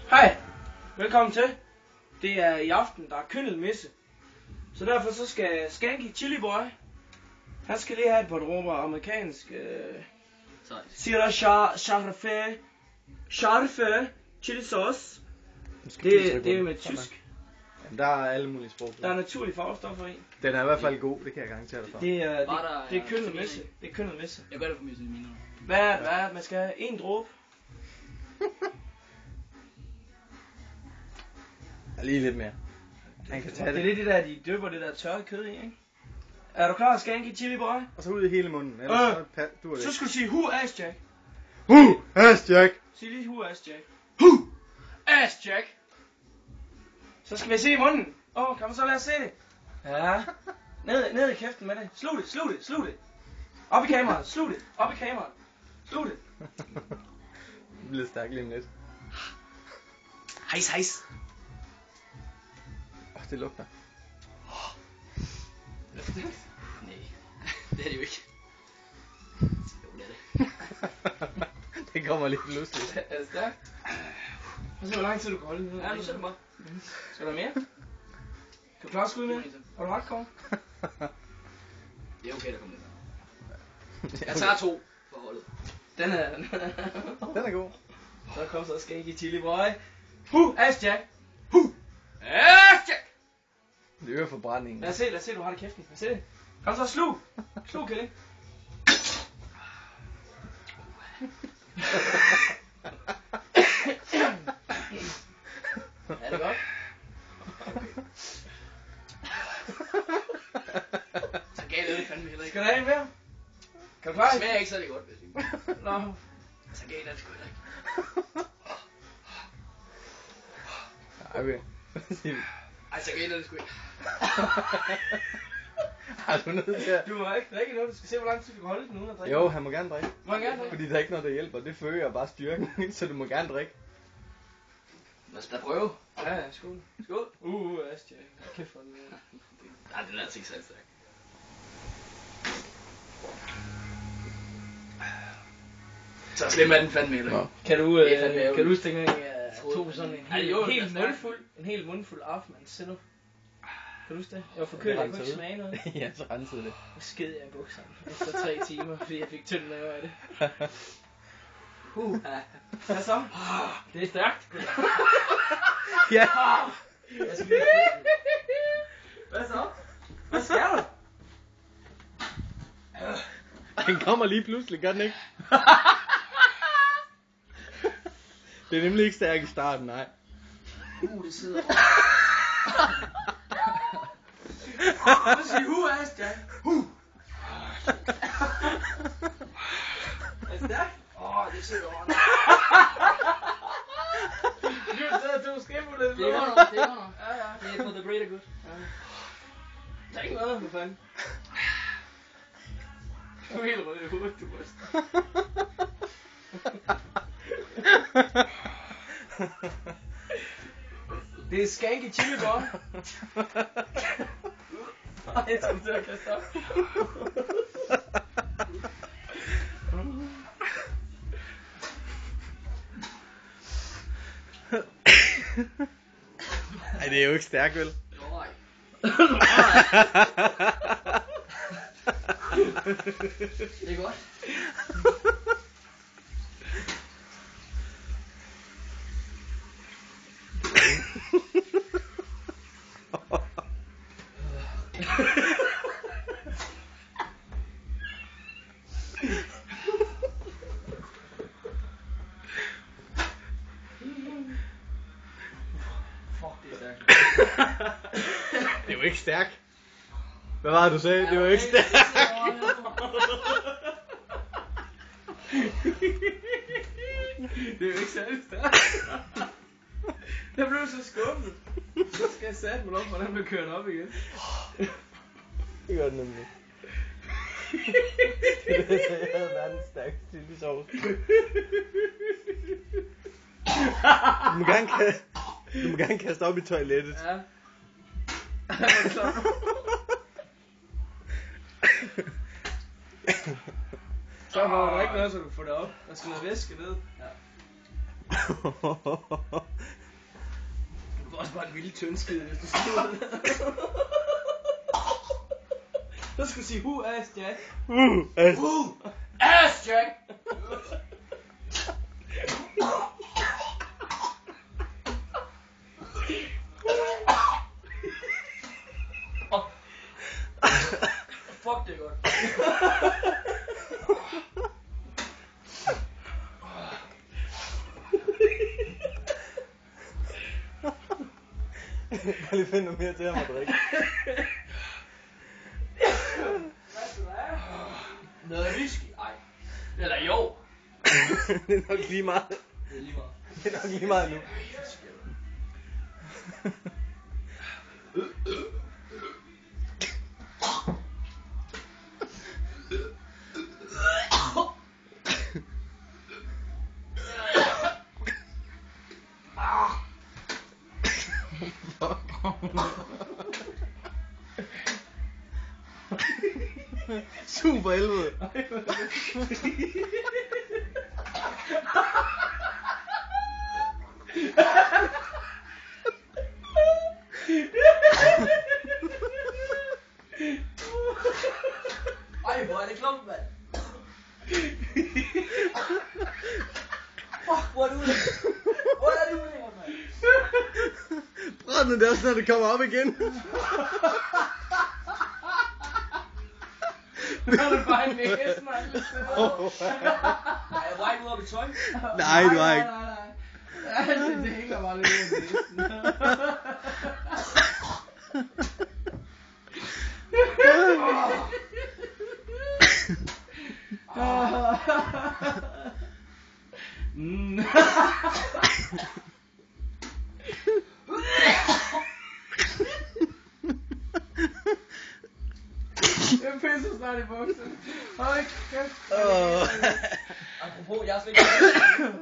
Hej, velkommen til. Det er i aften, der er kyndelmisse. Så derfor så skal Skanky Chili Boy, han skal lige have et par dråber amerikansk Syrah Charfe chili sauce. Det er med tysk. Jamen, der er alle mulige sprog. Der er naturlige farvestoffer i. Den er i hvert fald god, det kan jeg garantere dig for. Det er kyndelmisse. Det er kyndelmisse. Jeg gør det for misse i mine. Hvad? Man skal have en dråbe. Lige lidt mere. Han kan tage det. Det er det der, de døber det der tørre kød i, ikke? Er du klar, Skanky Chili Boy? Og så ud i hele munden. Så skal du sige who ass Jack. Who ass Jack? Sig lige who ass Jack. Who ass Jack? Så skal vi se i munden. Kan man så lade os se det? Ja. Ned i kæften med det. Slug det. Op i kameraet. Slug det. Op i kameraet. Slug det. Det bliver stærkt lige om lidt. Hejs. Det lugter. Nej, det er det jo ikke. Jo, det er det. Det kommer lige pludselig. Er det stærkt? Prøv at se, hvor lang tid du kan holde det. Ja, nu sætter du bare. Skal der mere? Kan du klare skud mere? Har du hardcore? Det er okay, der kommer lidt. Jeg tager 2 for holdet. Den er god. Så kom så Skanky Chili Boy. Who ass Jack? Who ass Jack? Det øger forbrændingen. Lad os se, du har det i kæften. Lad os se det. Kom så, slug, Kælling. Er det godt? Så galt er det fandme heller ikke. Skal der have en mere? Kan du klare det? Smager ikke så det godt, hvis ikke. Nå. Så galt er det sgu heller ikke. Okay. Ej, så galt er det sgu ikke. Har du noget til at... Du må ikke drikke noget, du skal se, hvor lang tid du kan holde den uden at drikke. Jo, han må gerne drikke. Må han gerne drikke? Fordi der er ikke noget, der hjælper. Det fører bare styrken, så du må gerne drikke. Lad os da prøve. Ja, skål. Skål. Astja. Kæft for den. Nej, den er altså ikke så stærk. Så slem er den fandme heller ikke. Kan du stikke en to sådan en helt mundfuld Afmans Sinop? Kan du huske det? Jeg var forkølet, jeg kunne ikke smage noget. Ja, så rensede det. Så sked jeg i bukserne efter 3 timer, fordi jeg fik tynd mave af det. Hvad så? Det er stærkt. Ja. Hvad så? Hvad sker der? Den kommer lige pludselig, gør den ikke? Det er nemlig ikke stærk i starten, nej. Det sidder. Hvad siger who ass Jack? Er det stærkt? Det sidder over. Du sidder 2 skæmmuller. Det er godt. Ja. Det er for the greater good. Der er ikke noget, for fanden. Du er helt rød i hovedet, du bryst. Det er Skanky Chili Boy. Jeg skal til at kaste op. Ej, det er jo ikke stærkt, vel? Nej. Det er godt. Det er jo ikke stærkt. Hvad var det, du sagde? Det var ikke stærkt. Det er jo ikke særlig stærkt. Jeg blev så skuffet. Så skal jeg sætte mig op, hvordan man kører op igen. Det gør den nemlig. Jeg havde verdens stærkeste chili sauce. Du må gerne kaste op i toilettet. Ja. Så må du ikke noget, så du får det op. Der skal noget væske ned. Ja. Du får også bare en vild tyndskid, hvis du siger det. Så skal du sige, who ass Jack? Ass Jack! Fuck, det er godt. Jeg kan lige finde noget mere til ham at drikke. Noget whisky? Ej. Eller jo. Det er nok lige meget. Det er lige meget. Det er nok lige meget nu. Super helvede. Ej, hvor er det klump, mand. Fuck, hvor er du ude? Hvor er du ude, mand? Brænden der, så når det kommer op igen. Nu er det bare en næse, mand. Er jeg vej ud op i tøj? Nej, du har ikke. Nej. Det hænger bare lidt ud af næsen. Jeg pisser snart i bukserne. Hold kæft. Apropos, jeg har slet ikke pisset.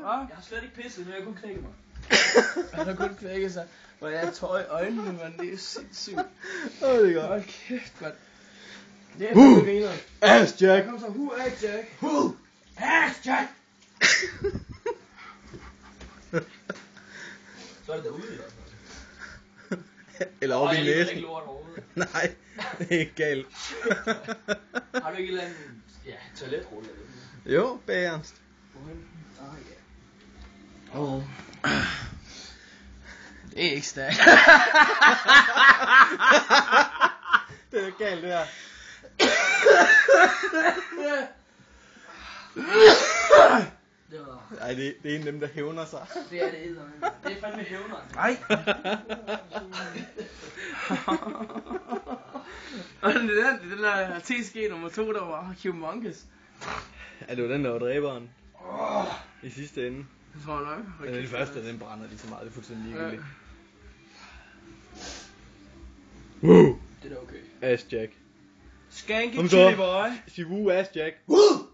Jeg har slet ikke pisset, nu har jeg kun knækket mig. Han har kun knækket sig. Hvor jeg tår i øjnene, mand. Det er sindssygt. Åh, det er godt. Hold kæft, mand. Det er for griner. Ass Jack. Kom så, who ass Jack? Who? Ass Jack! Så er det derude, eller? Eller oppe i Jeg er ikke næsen. lort overhovedet. Nej, det er ikke galt. Har du ikke et eller andet, toiletrulle eller noget? Jo, bagerst. Oh. Det er ikke stærkt. Det er galt, det her. Det var... Ej, det er en af dem, der hævner sig. Det er det eddermame. Det er fandme hævner. Nej. Og den der TSG nummer 2, der var humongous. Ja, det var den, der var dræberen. I sidste ende. Det tror jeg nok. Men den første, den brænder lige så meget. Det er fuldstændig ligegyldigt. Det er da okay. Ass Jack. Skanky Kom så. chili boy. Sig woo, ass Jack. Woo!